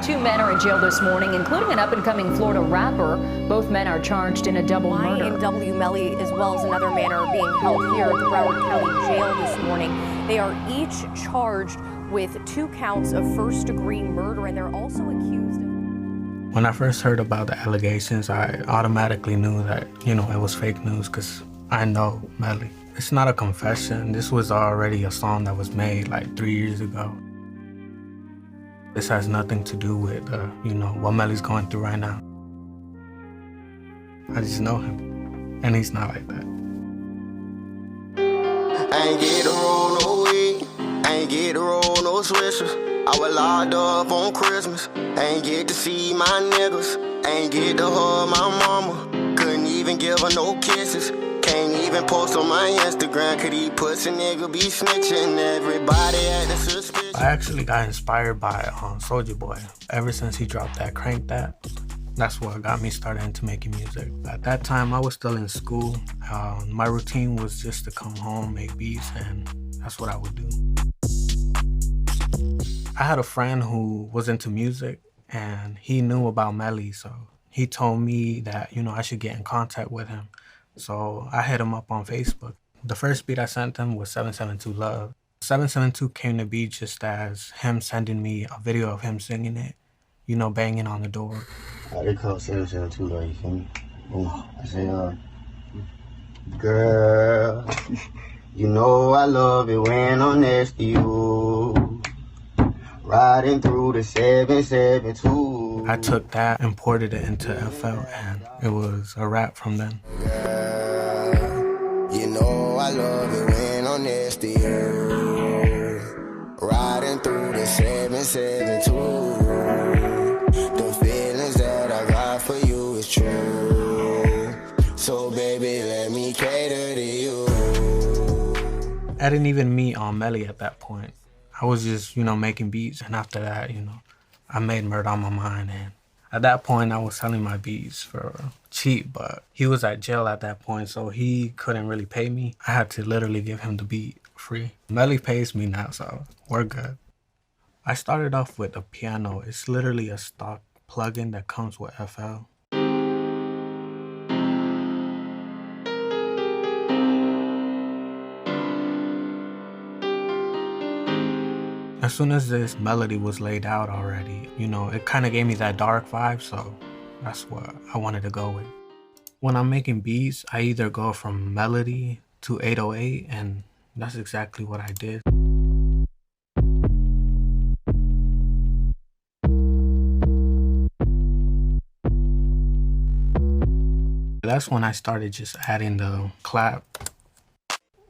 Two men are in jail this morning, including an up-and-coming Florida rapper. Both men are charged in a double murder. W. Melly, as well as another man, are being held here at the Broward County Jail this morning. They are each charged with 2 counts of first-degree murder, and they're also accused of... When I first heard about the allegations, I automatically knew that, it was fake news because I know Melly. It's not a confession. This was already a song that was made like 3 years ago. This has nothing to do with, what Melly's going through right now. I just know him, and he's not like that. I ain't get to roll no weed, I ain't get to roll no swishers. I was locked up on Christmas, I ain't get to see my niggas. I ain't get to hug my mama, couldn't even give her no kisses. Can't even post on my Instagram, could he pussy nigga be snitching? Everybody had the suspicion. I actually got inspired by Soulja Boy. Ever since he dropped that Crank That, that's what got me started into making music. At that time, I was still in school. My routine was just to come home, make beats, and that's what I would do. I had a friend who was into music, and he knew about Melly, so he told me that, I should get in contact with him. So I hit him up on Facebook. The first beat I sent him was 772 Love. 772 came to be just as him sending me a video of him singing it, banging on the door. They call 772 Love, you feel me? Boom. I say, girl, you know I love it when I'm next to you. Riding through the 772. I took that, imported it into FL, and it was a rap from then. Girl, you know I love it when I'm next to you. Riding through the 772. The feelings that I got for you is true. So baby, let me cater to you. I didn't even meet Melly at that point. I was just, making beats, and after that, I made Murder on My Mind, and at that point, I was selling my beats for cheap, but he was at jail at that point, so he couldn't really pay me. I had to literally give him the beat free. Melly pays me now, so we're good. I started off with a piano. It's literally a stock plugin that comes with FL. As soon as this melody was laid out already, it kind of gave me that dark vibe, so that's what I wanted to go with. When I'm making beats, I either go from melody to 808, and that's exactly what I did. That's when I started just adding the clap,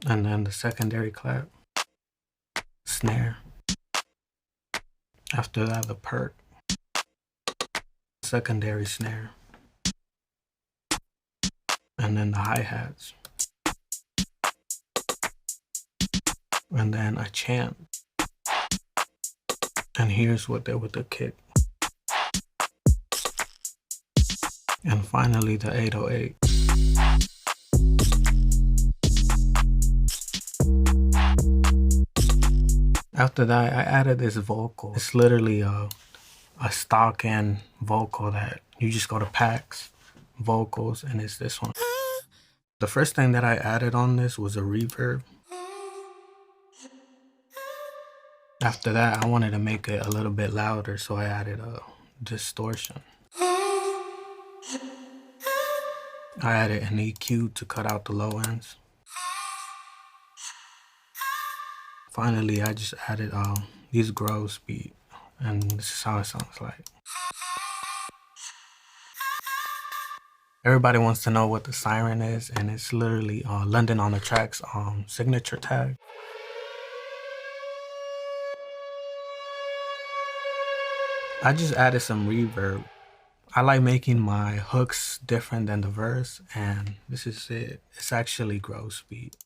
and then the secondary clap, snare. After that, the perk, secondary snare, and then the hi-hats, and then a chant, and here's what they're with the kick, and finally the 808. After that, I added this vocal. It's literally a stock and vocal that you just go to packs, vocals, and it's this one. The first thing that I added on this was a reverb. After that, I wanted to make it a little bit louder, so I added a distortion. I added an EQ to cut out the low ends. Finally, I just added these grooves beat, and this is how it sounds like. Everybody wants to know what the siren is, and it's literally London on the Track's signature tag. I just added some reverb. I like making my hooks different than the verse, and this is it. It's actually grooves beat.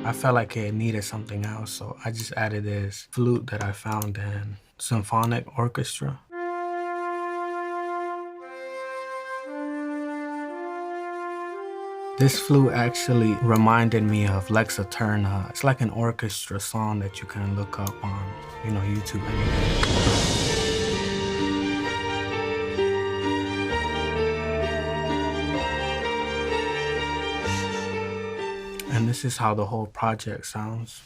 I felt like it needed something else, so I just added this flute that I found in symphonic orchestra. This flute actually reminded me of Lex Eterna. It's like an orchestra song that you can look up on, YouTube anyway. And this is how the whole project sounds.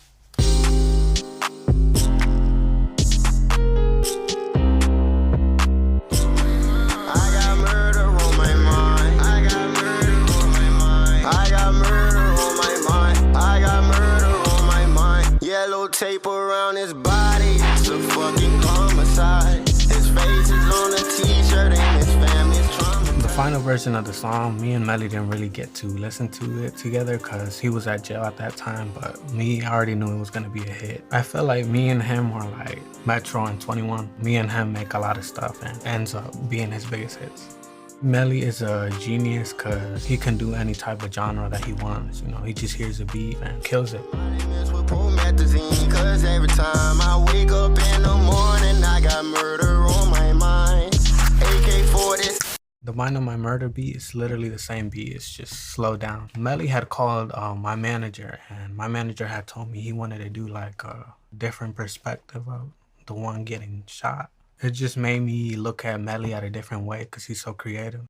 Tape around his body, it's a fucking homicide. His face is on a t-shirt and his family's trauma. The final version of the song, me and Melly didn't really get to listen to it together because he was at jail at that time, but I already knew it was gonna be a hit. I feel like me and him were like Metro and 21. Me and him make a lot of stuff and ends up being his biggest hits. Melly is a genius because he can do any type of genre that he wants. He just hears a beat and kills it. Cause every time I wake up in the morning, I got murder on my mind. AK-40. The Mind of My Murder beat is literally the same beat, it's just slowed down. Melly had called my manager, and my manager had told me he wanted to do like a different perspective of the one getting shot. It just made me look at Melly at a different way because he's so creative.